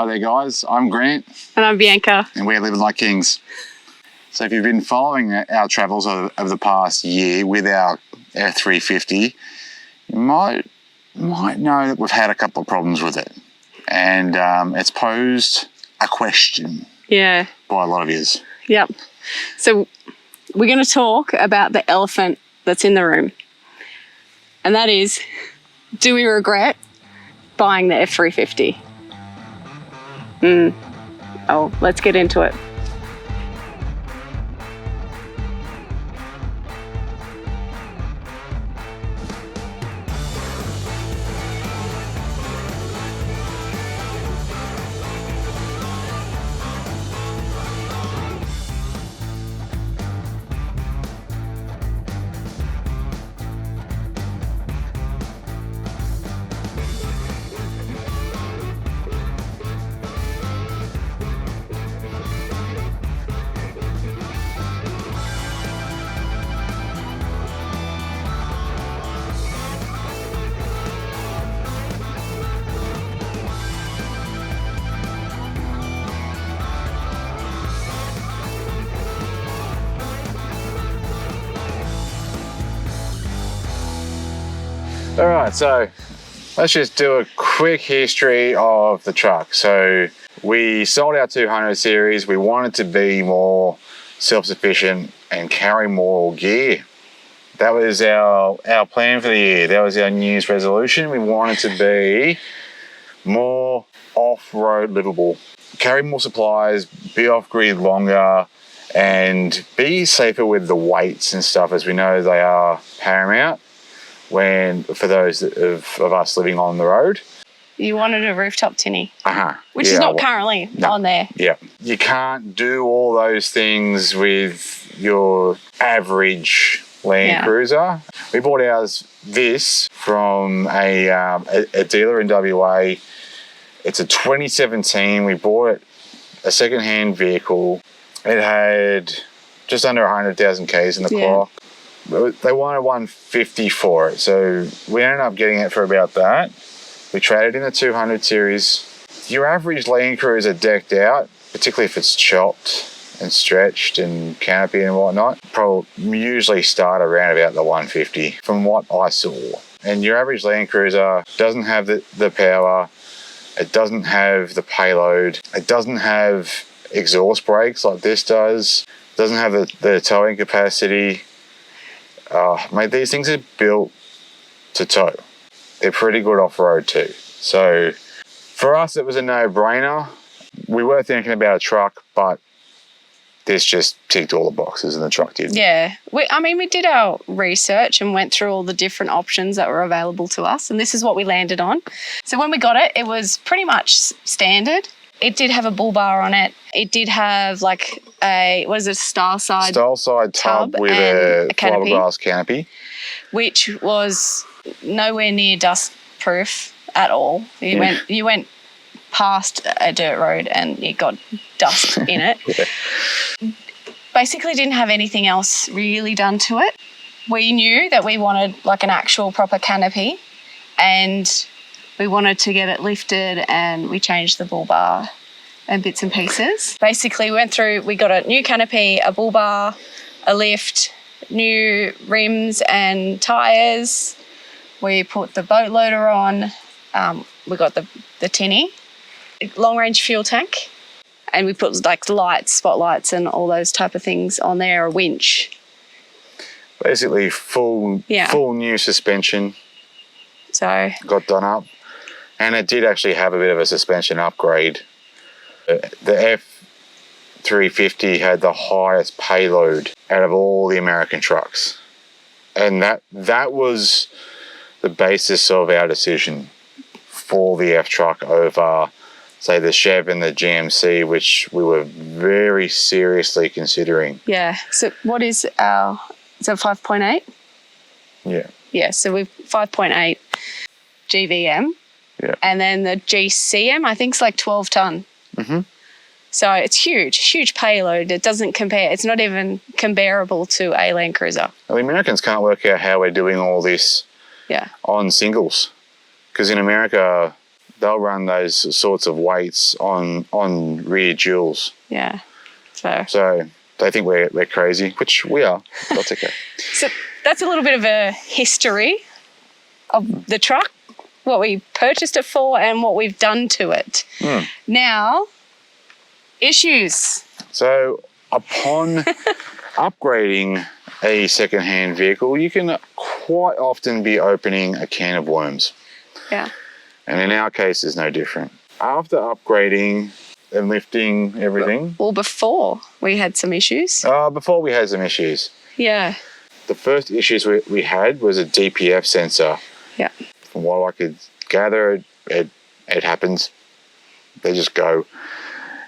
Hi there guys, I'm Grant. And I'm Bianca. And we're Living Like Kings. So if you've been following our travels of the past year with our F-350, you might know that we've had a couple of problems with it. And it's posed a question by a lot of yous. Yep. So we're going to talk about the elephant that's in the room. And that is, do we regret buying the F-350? Oh, let's get into it. All right, so let's just do a quick history of the truck. So we sold our 200 series. We wanted to be more self-sufficient and carry more gear. That was our plan for the year. That was our New Year's resolution. We wanted to be more off-road livable, carry more supplies, be off-grid longer, and be safer with the weights and stuff, as we know they are paramount for those of us living on the road. You wanted a rooftop tinny, which yeah, is not currently on there. Yeah, you can't do all those things with your average Land Cruiser. We bought this from a dealer in WA. It's a 2017. We bought it a second-hand vehicle. It had just under 100,000 Ks in the clock. They wanted 150 for it, so we ended up getting it for about that. We traded in the 200 series. Your average Land Cruiser decked out, particularly if it's chopped and stretched and canopy and whatnot, probably usually start around about the 150 from what I saw. And your average Land Cruiser doesn't have the power, it doesn't have the payload, it doesn't have exhaust brakes like this does, it doesn't have the towing capacity. Mate, these things are built to tow. They're pretty good off-road too. So for us, it was a no-brainer. We were thinking about a truck, but this just ticked all the boxes and the truck did. Yeah. We did our research and went through all the different options that were available to us, and this is what we landed on. So when we got it, it was pretty much standard. It did have a bull bar on it. It did have like style side tub with a fiberglass canopy, which was nowhere near dust proof at all. You went past a dirt road and you got dust in it. Basically didn't have anything else really done to it. We knew that we wanted like an actual proper canopy, and we wanted to get it lifted, and we changed the bull bar and bits and pieces. Basically we got a new canopy, a bull bar, a lift, new rims and tyres. We put the boat loader on. We got the tinny, long range fuel tank, and we put like lights, spotlights and all those type of things on there, a winch. Basically full new suspension. So got done up. And it did actually have a bit of a suspension upgrade. The F-350 had the highest payload out of all the American trucks. And that was the basis of our decision for the F-Truck over, say, the Chev and the GMC, which we were very seriously considering. Yeah. So what is our 5.8? Yeah. Yeah, so we've 5.8 GVM. Yeah. And then the GCM, I think, is like 12 ton. So it's huge payload. It doesn't compare. It's not even comparable to a Land Cruiser. Well, the Americans can't work out how we're doing all this on singles. Because in America, they'll run those sorts of weights on rear duals. Yeah. So they think we're crazy, which we are. That's okay. So that's a little bit of a history of the truck, what we purchased it for and what we've done to it. Now, issues. So upon upgrading a second-hand vehicle, you can quite often be opening a can of worms. Yeah. And in our case, it's no different. After upgrading and lifting everything. Well, before we had some issues. Before we had some issues. Yeah. The first issues we had was a DPF sensor. Yeah. From what I could gather, it happens. They just go.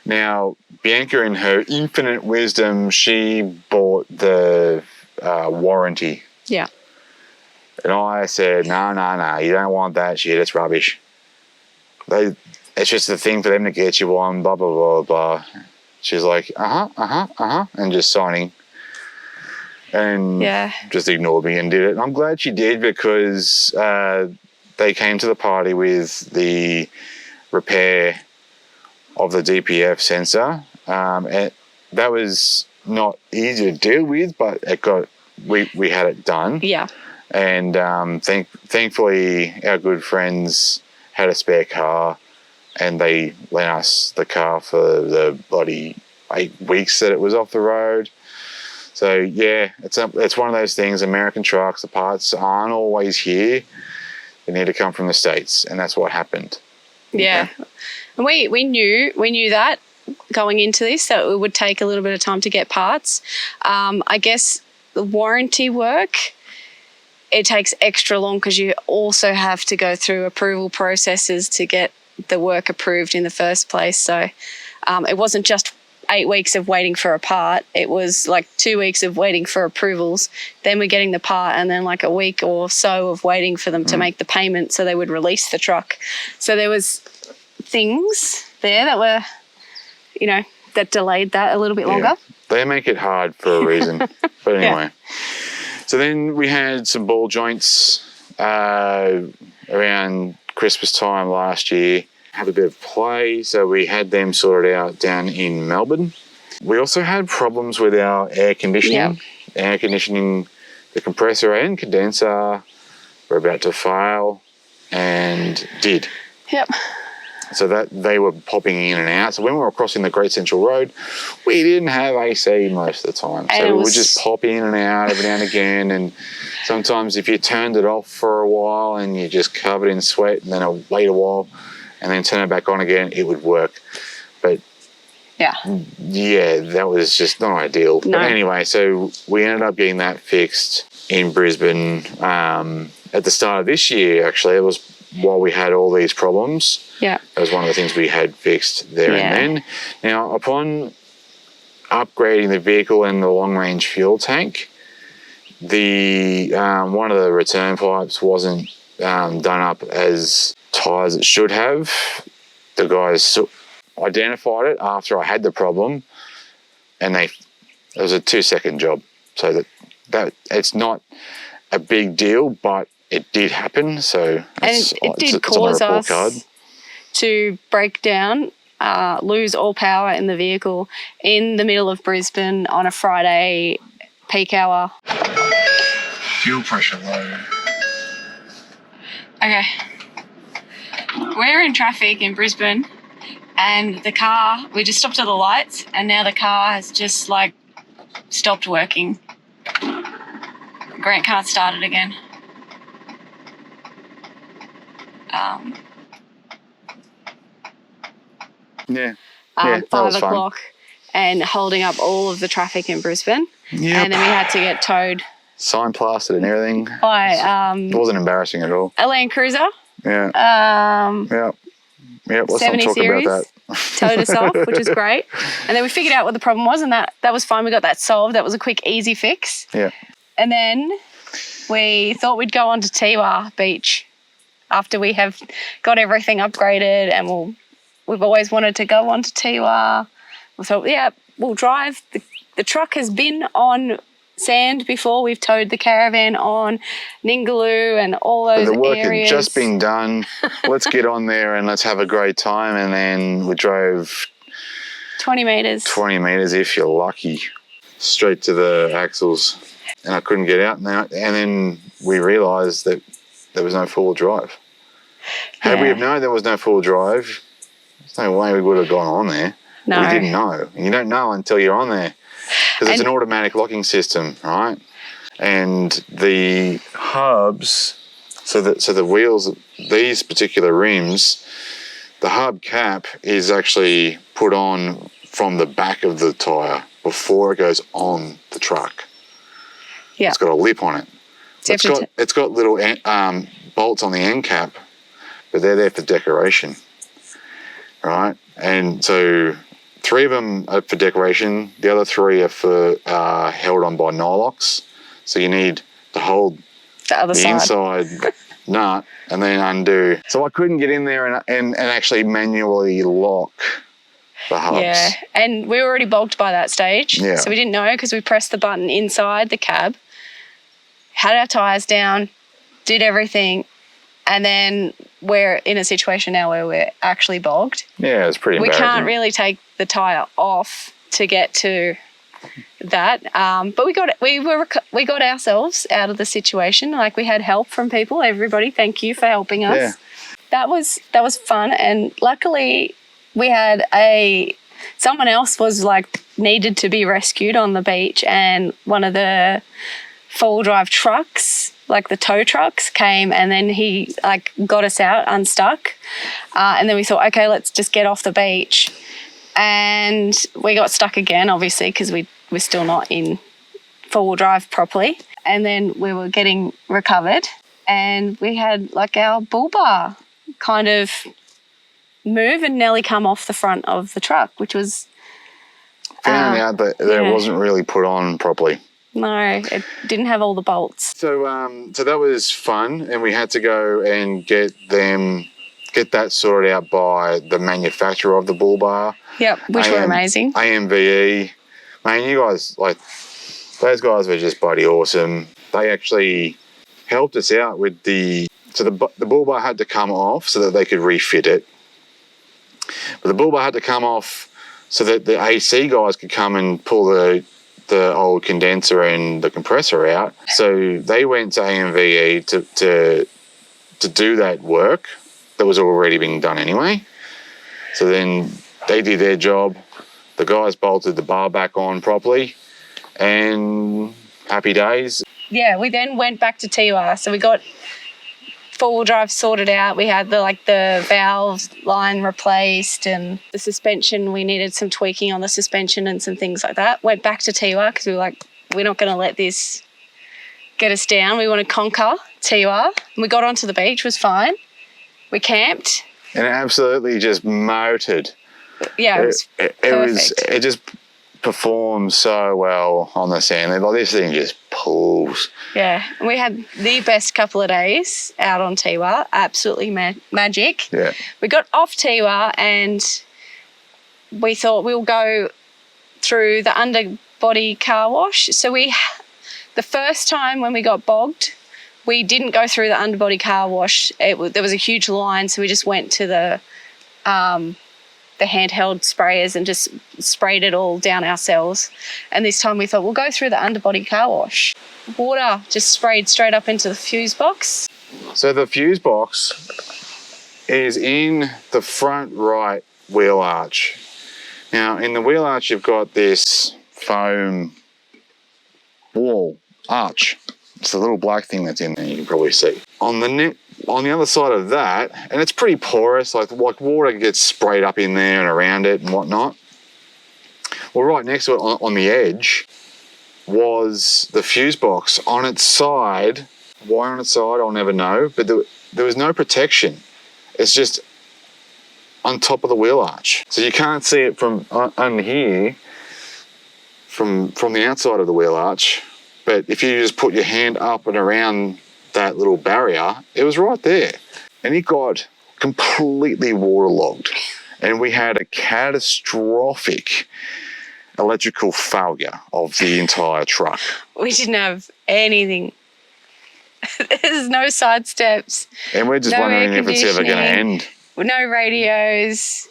Now, Bianca, in her infinite wisdom, she bought the warranty. Yeah. And I said, no, you don't want that shit. It's rubbish. It's just a thing for them to get you on, blah, blah, blah, blah. She's like, and just signing. And just ignored me and did it. And I'm glad she did, because they came to the party with the repair of the DPF sensor. And that was not easy to deal with, but we had it done. Yeah. And thankfully, our good friends had a spare car, and they lent us the car for the bloody 8 weeks that it was off the road. So yeah, it's one of those things. American trucks, the parts aren't always here. They need to come from the States, and that's what happened. Yeah, and we knew that going into this, that it would take a little bit of time to get parts. I guess the warranty work, it takes extra long because you also have to go through approval processes to get the work approved in the first place. So it wasn't just 8 weeks of waiting for a part. It was like 2 weeks of waiting for approvals. Then we're getting the part, and then like a week or so of waiting for them to make the payment so they would release the truck. So there was things there that were, that delayed that a little bit longer. They make it hard for a reason. But anyway. So then we had some ball joints around Christmas time last year. Have a bit of play, so we had them sorted out down in Melbourne. We also had problems with our air conditioning. Air conditioning, the compressor and condenser were about to fail, and did. Yep. So that they were popping in and out. So when we were crossing the Great Central Road, we didn't have AC most of the time. So we would just pop in and out every now and again. And sometimes if you turned it off for a while and you just covered in sweat, and then wait a while and then turn it back on again, it would work. But that was just not ideal. No. But anyway, so we ended up getting that fixed in Brisbane at the start of this year, actually. It was while we had all these problems. Yeah. That was one of the things we had fixed there and then. Now, upon upgrading the vehicle and the long-range fuel tank, the one of the return pipes wasn't done up as tight as it should have. The guys identified it after I had the problem, and it was a 2-second job. So that it's not a big deal, but it did happen. So it did cause us to break down, lose all power in the vehicle in the middle of Brisbane on a Friday peak hour. Fuel pressure low. Okay. We're in traffic in Brisbane, and the car, we just stopped at the lights, and now the car has just stopped working. Grant can't start it again. 5 o'clock, and holding up all of the traffic in Brisbane. Yep. And then we had to get towed. Sign plastered and everything. It wasn't embarrassing at all. A Landcruiser. Yeah. Let's 70 not talk series, about that. Towed us off, which was great. And then we figured out what the problem was, and that was fine. We got that solved. That was a quick, easy fix. Yeah. And then we thought we'd go on to Tiwa Beach after we have got everything upgraded, and we've always wanted to go on to Tiwa. We thought, we'll drive. The truck has been on sand before. We've towed the Caravan on Ningaloo and all those The work areas. had just been done. Let's get on there and let's have a great time. And then we drove 20 metres. 20 metres, if you're lucky, straight to the axles. And I couldn't get out. And then we realised that there was no four-wheel drive. Had we have known there was no four-wheel drive, there's no way we would have gone on there. No. We didn't know. And you don't know until you're on there. Because it's an automatic locking system, right? And the hubs, so the wheels, these particular rims, the hub cap is actually put on from the back of the tyre before it goes on the truck. Yeah. It's got a lip on it. So it's got little bolts on the end cap, but they're there for decoration, right? And so 3 of them are for decoration. The other 3 are held on by nylocks. So you need to hold the inside nut and then undo. So I couldn't get in there and actually manually lock the hubs. Yeah, and we were already bogged by that stage. Yeah. So we didn't know because we pressed the button inside the cab, had our tyres down, did everything, and then we're in a situation now where we're actually bogged. Yeah, it's pretty embarrassing. We can't really take the tyre off to get to that, but we got ourselves out of the situation. Like, we had help from people. Everybody, thank you for helping us. Yeah. That was fun, and luckily we had someone else was needed to be rescued on the beach, and one of the 4-wheel drive trucks, like the tow trucks, came, and then he got us out unstuck, and then we thought, okay, let's just get off the beach. And we got stuck again, obviously, because we're still not in 4-wheel drive properly. And then we were getting recovered, and we had our bull bar kind of move and nearly come off the front of the truck, which was... Found out that it wasn't really put on properly. No, it didn't have all the bolts. So that was fun, and we had to go and get that sorted out by the manufacturer of the bull bar. Yep, which were amazing. AMVE. Man, you guys, those guys were just bloody awesome. They actually helped us out with the bull bar had to come off so that they could refit it. But the bull bar had to come off so that the AC guys could come and pull the old condenser and the compressor out. So they went to AMVE to do that work that was already being done anyway. So then they did their job. The guys bolted the bar back on properly, and happy days. Yeah, we then went back to TUR. So we got 4-wheel drive sorted out. We had the valve line replaced, and the suspension, we needed some tweaking on the suspension and some things like that. Went back to TUR because we were we're not going to let this get us down. We want to conquer TUR. We got onto the beach, was fine. We camped. And it absolutely just motored. Yeah, it just performed so well on the sand. This thing just pulls. Yeah, and we had the best couple of days out on TUR. Absolutely magic. Yeah. We got off TUR and we thought we'll go through the underbody car wash. So the first time when we got bogged, we didn't go through the underbody car wash. There was a huge line, so we just went to the handheld sprayers and just sprayed it all down ourselves. And this time we thought we'll go through the underbody car wash. Water just sprayed straight up into the fuse box. So the fuse box is in the front right wheel arch. Now in the wheel arch you've got this foam wall arch. It's the little black thing that's in there, you can probably see. On the other side of that, and it's pretty porous, like water gets sprayed up in there and around it and whatnot. Well, right next to it on the edge was the fuse box. On its side, why on its side, I'll never know, but there was no protection. It's just on top of the wheel arch. So you can't see it from under here, from the outside of the wheel arch. But if you just put your hand up and around that little barrier, it was right there. And it got completely waterlogged. And we had a catastrophic electrical failure of the entire truck. We didn't have anything. There's no side steps. And we're just wondering if it's ever going to end. No radios.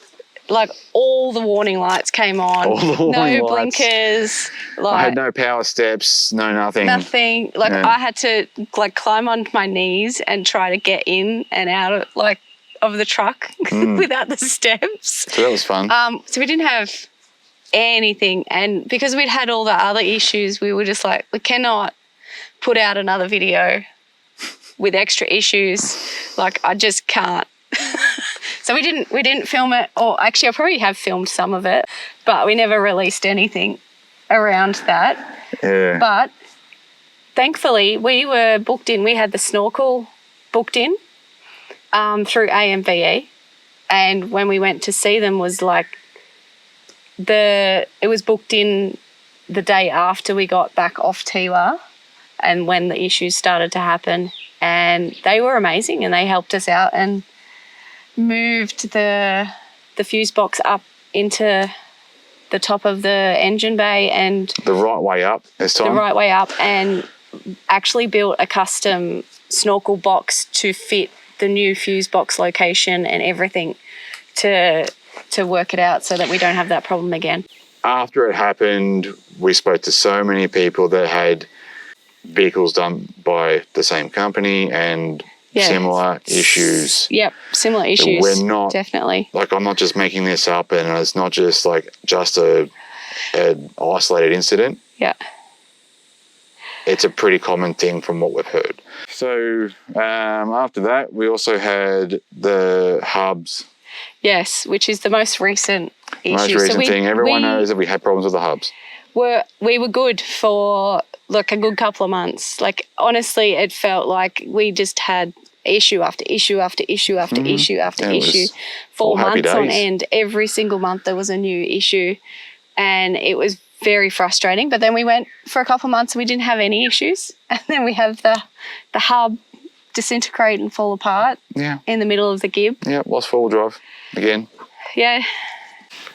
Like, all the warning lights came on. All the warning no lights. blinkers. Like, I had no power steps, no nothing. Nothing. Like, I had to, like, climb on my knees and try to get in and out of, like, of the truck without the steps. So that was fun. So we didn't have anything. And because we'd had all the other issues, we were just like, we cannot put out another video with extra issues. Like, I just can't. So we didn't film it, or actually I probably have filmed some of it, but we never released anything around that. Yeah. But thankfully we were booked in. We had the snorkel booked in through AMVE, and when we went to see them was like it was booked in the day after we got back off Tiwa and when the issues started to happen, and they were amazing and they helped us out and moved the fuse box up into the top of the engine bay and the right way up this time. The right way up, and actually built a custom snorkel box to fit the new fuse box location and everything to work it out so that we don't have that problem again. After it happened, we spoke to so many people that had vehicles done by the same company and similar issues. Yep, similar issues. We're not, definitely. Like, I'm not just making this up, and it's not just like an isolated incident. Yeah. It's a pretty common thing from what we've heard. So after that, we also had the hubs. Yes, which is the most recent issue. Most recent thing. Everyone knows that we had problems with the hubs. We were good for like a good couple of months. Like, honestly, it felt like we just had issue after issue after issue after issue after issue. 4 months on end. Every single month there was a new issue, and it was very frustrating. But then we went for a couple of months and we didn't have any issues, and then we have the hub disintegrate and fall apart in the middle of the gib. Yeah, lost four-wheel drive again. Yeah.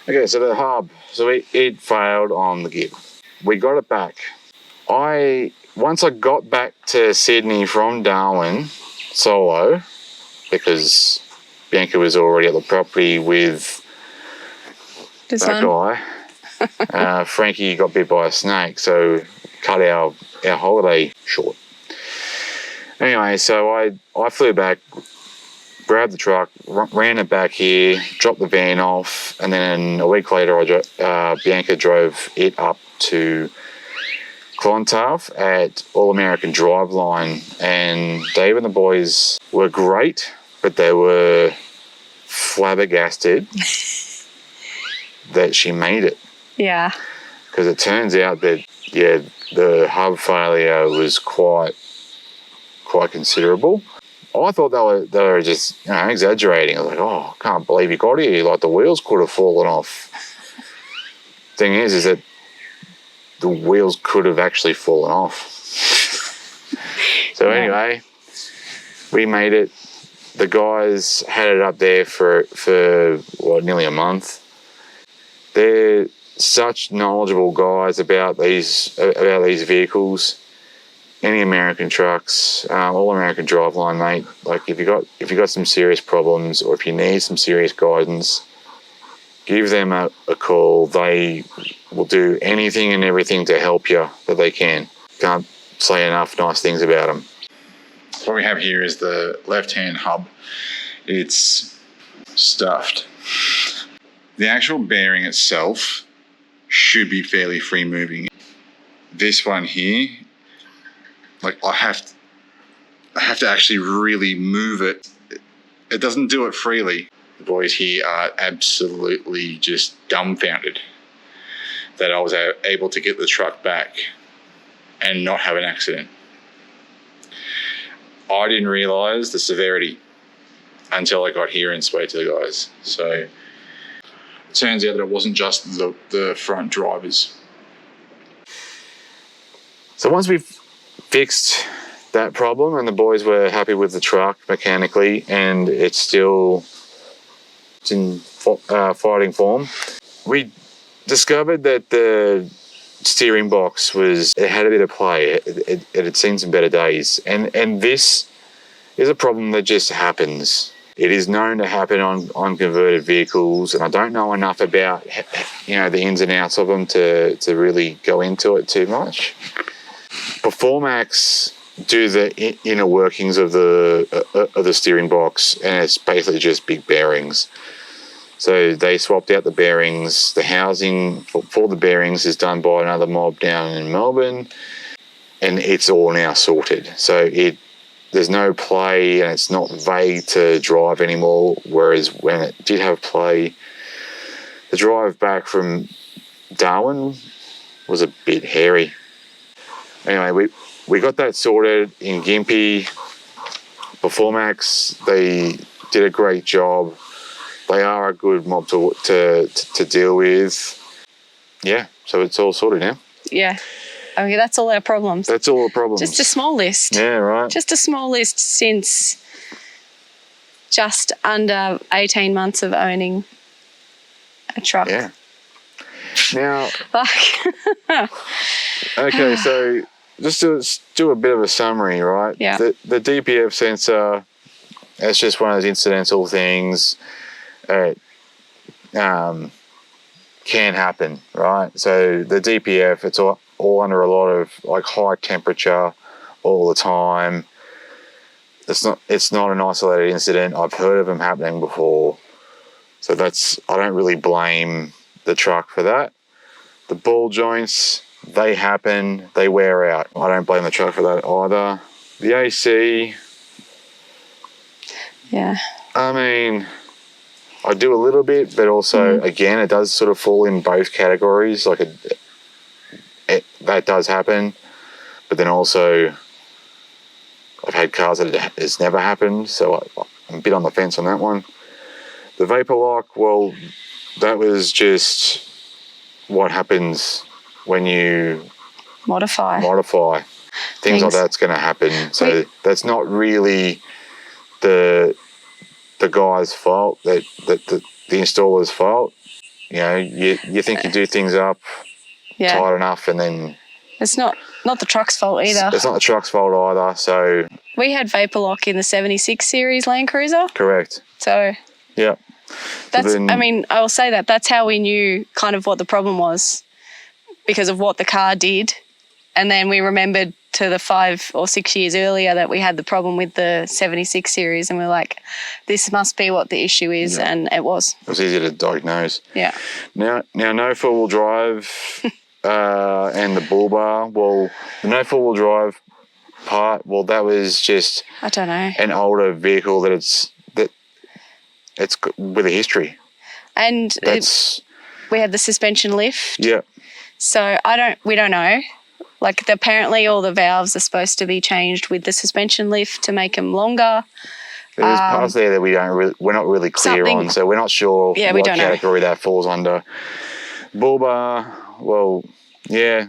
Okay, so the hub, it failed on the gib. We got it back. Once I got back to Sydney from Darwin solo, because Bianca was already at the property with that guy. Frankie got bit by a snake, so cut our holiday short. Anyway, so I flew back, grabbed the truck, ran it back here, dropped the van off, and then a week later Bianca drove it up to Clontarf at All American Driveline, and Dave and the boys were great, but they were flabbergasted that she made it. Yeah. Because it turns out that, the hub failure was quite considerable. I thought they were just exaggerating. I was like, oh, I can't believe you got here. Like, the wheels could have fallen off. Thing is that the wheels could have actually fallen off. So anyway, we made it. The guys had it up there for nearly a month. They're such knowledgeable guys about these vehicles. Any American trucks, All American Driveline, mate. Like, if you got some serious problems, or if you need some serious guidance, give them a call. They will do anything and everything to help you that they can. Can't say enough nice things about them. What we have here is the left-hand hub. It's stuffed. The actual bearing itself should be fairly free moving. This one here, like, I have to actually really move it. It doesn't do it freely. The boys here are absolutely just dumbfounded that I was able to get the truck back and not have an accident. I didn't realise the severity until I got here and spoke to the guys. So it turns out that it wasn't just the front drivers. So once we've fixed that problem and the boys were happy with the truck mechanically, and it's in fighting form, we discovered that the steering box it had a bit of play. It had seen some better days. And this is a problem that just happens. It is known to happen on converted vehicles, and I don't know enough about the ins and outs of them to really go into it too much. Performax do the inner workings of the steering box, and it's basically just big bearings. So they swapped out the bearings. The housing for the bearings is done by another mob down in Melbourne, and it's all now sorted. So there's no play, and it's not vague to drive anymore, whereas when it did have play, the drive back from Darwin was a bit hairy. Anyway, we got that sorted in Gympie. Performax, they did a great job. They are a good mob to deal with. Yeah, so it's all sorted now. Yeah. Okay, that's all our problems. That's all the problems. Just a small list. Yeah, right. Just a small list since just under 18 months of owning a truck. Yeah. Now, Fuck. okay, so just to do a bit of a summary, right? Yeah. The DPF sensor, it's just one of those incidental things. Can happen, right? So the DPF, it's all under a lot of high temperature all the time. It's not an isolated incident. I've heard of them happening before, so I don't really blame the truck for that. The ball joints, they happen, they wear out. I don't blame the truck for that either. The AC, Yeah. I mean, I do a little bit, but also, again, it does sort of fall in both categories. That does happen. But then also, I've had cars that it's never happened, so I'm a bit on the fence on that one. The vapor lock, well, that was just what happens when you Modify. Things like that's going to happen. So that's not really the guy's fault, that the installer's fault. You think you do things up tight enough, and then it's not the truck's fault either. It's not the truck's fault either. So we had vapor lock in the 76 Series Landcruiser. Correct. So yeah, that's. I will say that's how we knew kind of what the problem was, because of what the car did, and then we remembered to the 5 or 6 years earlier that we had the problem with the 76 series, and we're like, this must be what the issue is, and it was. It was easy to diagnose. Yeah. Now no four-wheel drive and the bull bar. Well, the no four-wheel drive part, well, that was just I don't know, an older vehicle that it's with a history. And we had the suspension lift. Yeah. So we don't know. Apparently all the valves are supposed to be changed with the suspension lift to make them longer. There's parts there that we're not really clear on, so we're not sure what category that falls under. Bull bar, well, yeah.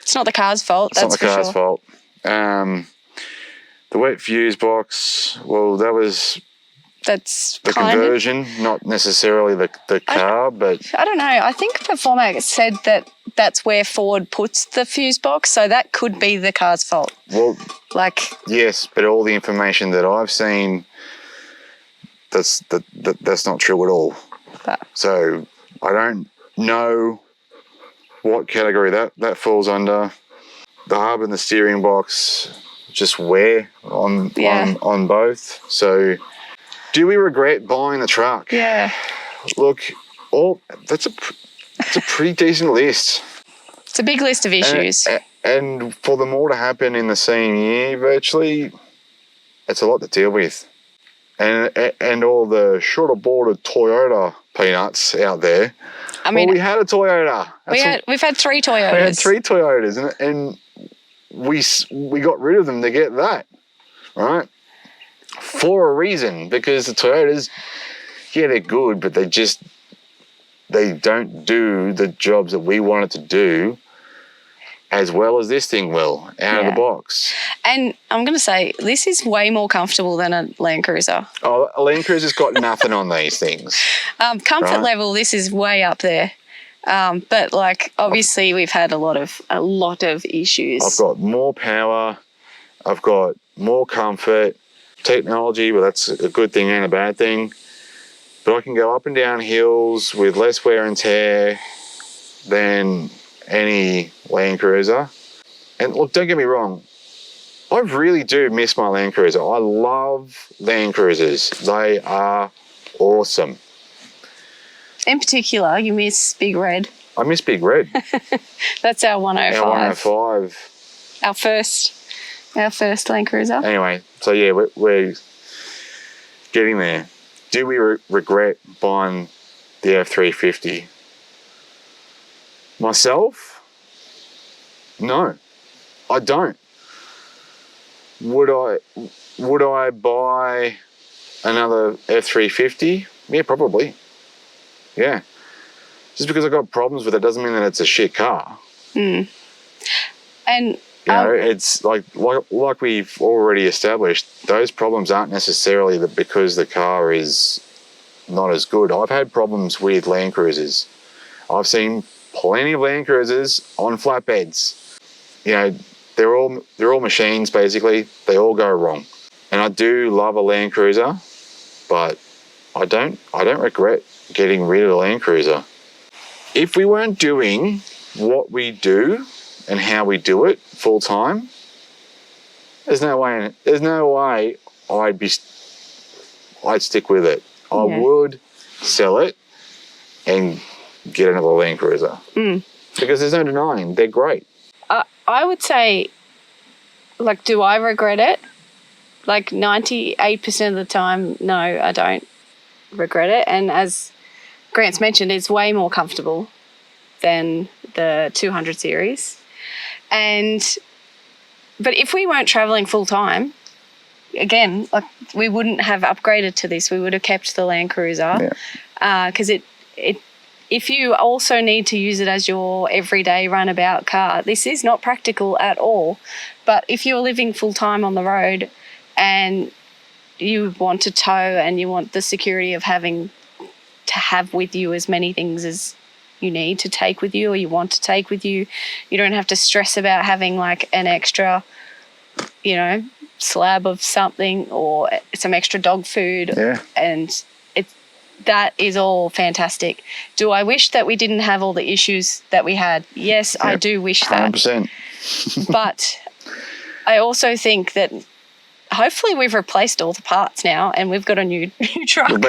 It's not the car's fault, that's for sure. It's not the car's fault. The wet fuse box, well, that's the conversion, not necessarily the car, but I don't know. I think Performax said that that's where Ford puts the fuse box, so that could be the car's fault. Well, yes, but all the information that I've seen, that's not true at all. So I don't know what category that falls under. The hub and the steering box just wear on both. So do we regret buying the truck? Yeah. Look, that's a pretty decent list. It's a big list of issues. And for them all to happen in the same year, virtually, it's a lot to deal with. And all the should-have-bought Toyota peanuts out there. I mean, we had a Toyota. We've had 3 Toyotas. We had 3 Toyotas, and we got rid of them to get that, right? For a reason, because the Toyotas, they're good, but they don't do the jobs that we wanted to do as well as this thing will, out of the box. And I'm going to say, this is way more comfortable than a Land Cruiser. Oh, a Land Cruiser's got nothing on these things. Comfort level, this is way up there. But like obviously we've had a lot of issues. I've got more power. I've got more comfort. Technology, well, that's a good thing and a bad thing. But I can go up and down hills with less wear and tear than any Land Cruiser. And look, don't get me wrong, I really do miss my Land Cruiser. I love Land Cruisers. They are awesome. In particular, you miss Big Red. I miss Big Red. That's our 105. Our 105. Our first Land Cruiser. Anyway, so yeah, we're getting there. Do we regret buying the F-350? Myself? No, I don't. Would I buy another F-350? Yeah, probably. Yeah. Just because I got problems with it doesn't mean that it's a shit car. And you know, it's like we've already established, those problems aren't necessarily because the car is not as good. I've had problems with Land Cruisers. I've seen plenty of Land Cruisers on flatbeds. You know, they're all machines basically. They all go wrong. And I do love a Land Cruiser, but I don't regret getting rid of the Land Cruiser. If we weren't doing what we do and how we do it full time, there's no way I'd stick with it. I would sell it and get another Land Cruiser. Because there's no denying they're great. I would say, like, do I regret it? Like 98% of the time, no, I don't regret it. And as Grant's mentioned, it's way more comfortable than the 200 series. But if we weren't traveling full time, again, like we wouldn't have upgraded to this. We would have kept the Land Cruiser because if you also need to use it as your everyday runabout car, this is not practical at all. But if you're living full time on the road and you want to tow and you want the security of having to have with you as many things as you need to take with you or you want to take with you, you don't have to stress about having like an extra, you know, slab of something or some extra dog food. And that is all fantastic. Do I wish that we didn't have all the issues that we had? Yes, I do wish that. 100%. But I also think that hopefully we've replaced all the parts now and we've got a new truck. Pretty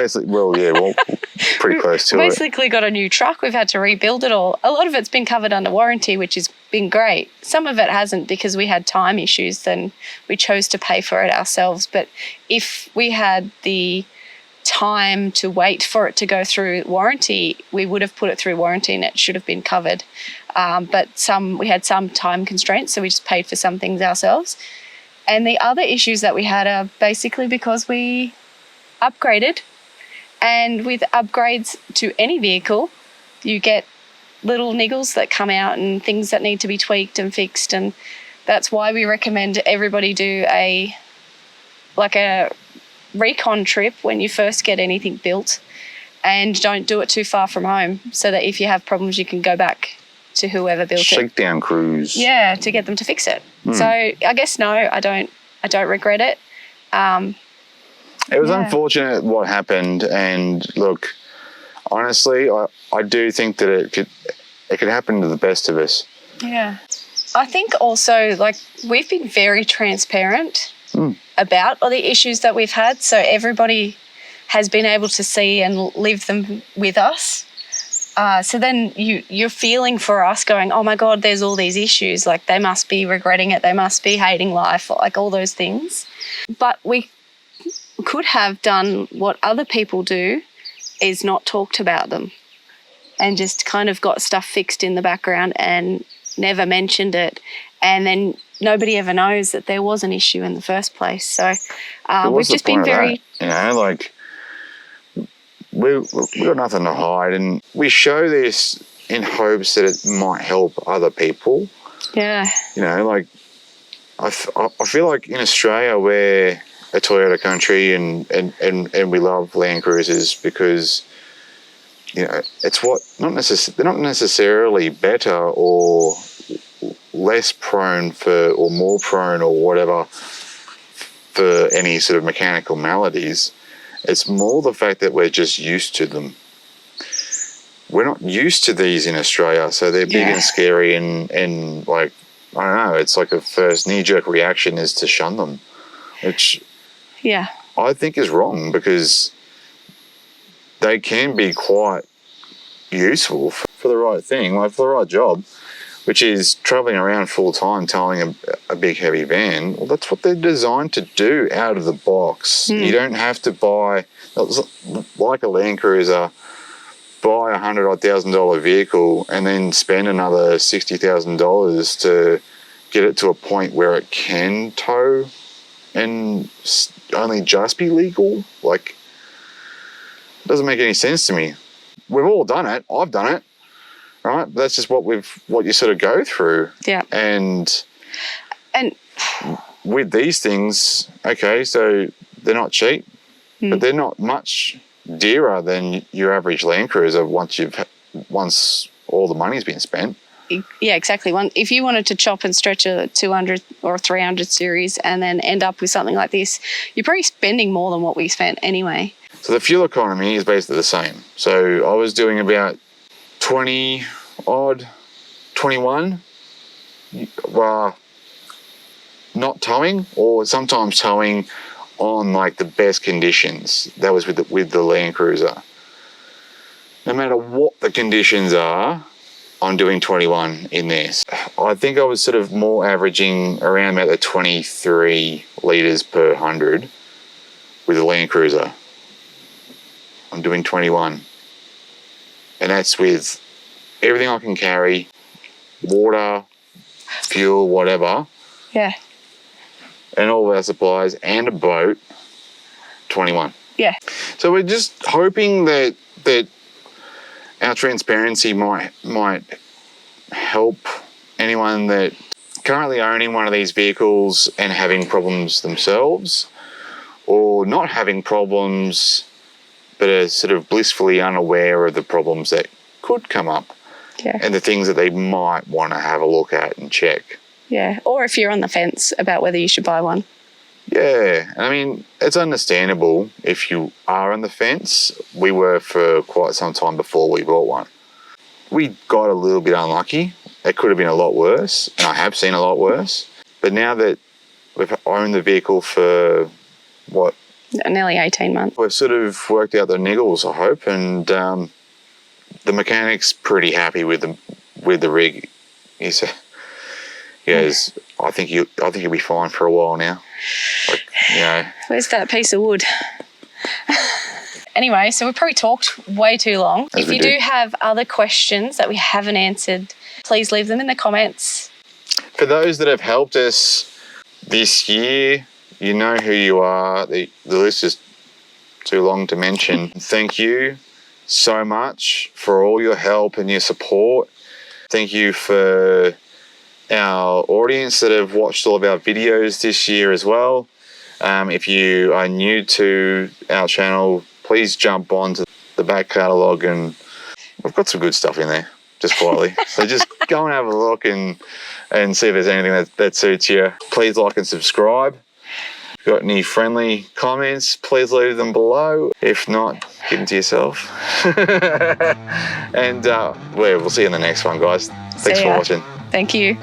close to it. Basically got a new truck. We've had to rebuild it all. A lot of it's been covered under warranty, which has been great. Some of it hasn't because we had time issues, then we chose to pay for it ourselves. But if we had the time to wait for it to go through warranty, we would have put it through warranty and it should have been covered. But we had some time constraints, so we just paid for some things ourselves. And the other issues that we had are basically because we upgraded. And with upgrades to any vehicle, you get little niggles that come out and things that need to be tweaked and fixed. And that's why we recommend everybody do a recon trip when you first get anything built, and don't do it too far from home so that if you have problems, you can go back to whoever built it. Shakedown cruise. Yeah, to get them to fix it. So I guess no, I don't regret it. It was unfortunate what happened, and look, honestly, I do think that it could happen to the best of us. Yeah. I think also, like, we've been very transparent about all the issues that we've had, so everybody has been able to see and live them with us. So then you're feeling for us going, oh my God, there's all these issues. Like they must be regretting it. They must be hating life, like all those things. But we could have done what other people do, is not talked about them and just kind of got stuff fixed in the background and never mentioned it. And then nobody ever knows that there was an issue in the first place. So we've just been very... You know, like... We've got nothing to hide, and we show this in hopes that it might help other people. Yeah. You know, like, I feel like in Australia we're a Toyota country and we love Land Cruisers because it's what they're not necessarily better or less prone for, or more prone or whatever for any sort of mechanical maladies. It's more the fact that we're just used to them. We're not used to these in Australia, so they're big and scary, and like, I don't know, it's like a first knee-jerk reaction is to shun them, which I think is wrong, because they can be quite useful for the right thing, like for the right job, which is traveling around full time towing a big heavy van. Well, that's what they're designed to do out of the box. You don't have to buy, like a Land Cruiser, buy $100,000 vehicle and then spend another $60,000 to get it to a point where it can tow and only just be legal. Like, it doesn't make any sense to me. We've all done it. I've done it. Right? But that's just what you sort of go through. Yeah. And with these things, okay, so they're not cheap, but they're not much dearer than your average Land Cruiser once all the money's been spent. Yeah, exactly. If you wanted to chop and stretch a 200 or 300 series and then end up with something like this, you're probably spending more than what we spent anyway. So the fuel economy is basically the same. So I was doing about 21, not towing, or sometimes towing on like the best conditions. That was with the Land Cruiser. No matter what the conditions are, I'm doing 21 in this. I think I was sort of more averaging around about the 23 litres per 100 with the Land Cruiser. I'm doing 21. And that's with everything I can carry, water, fuel, whatever. Yeah. And all of our supplies and a boat, 21. Yeah. So we're just hoping that our transparency might help anyone that currently owning one of these vehicles and having problems themselves, or not having problems but are sort of blissfully unaware of the problems that could come up and the things that they might want to have a look at and check. Yeah, or if you're on the fence about whether you should buy one. Yeah, I mean, it's understandable if you are on the fence. We were for quite some time before we bought one. We got a little bit unlucky. It could have been a lot worse, and I have seen a lot worse. But now that we've owned the vehicle for, what? Nearly 18 months. We've sort of worked out the niggles, I hope, and the mechanic's pretty happy with the rig. He goes, I think you'll be fine for a while now. Like, where's that piece of wood? Anyway, so we've probably talked way too long. If you do have other questions that we haven't answered, please leave them in the comments. For those that have helped us this year, you know who you are. The list is too long to mention. Thank you so much for all your help and your support. Thank you for our audience that have watched all of our videos this year as well. If you are new to our channel, please jump onto the back catalogue, and we've got some good stuff in there, just quietly. So just go and have a look and see if there's anything that suits you. Please like and subscribe. If you've got any friendly comments, please leave them below. If not, keep them to yourself. And we'll see you in the next one, guys. Thanks for watching. Thank you.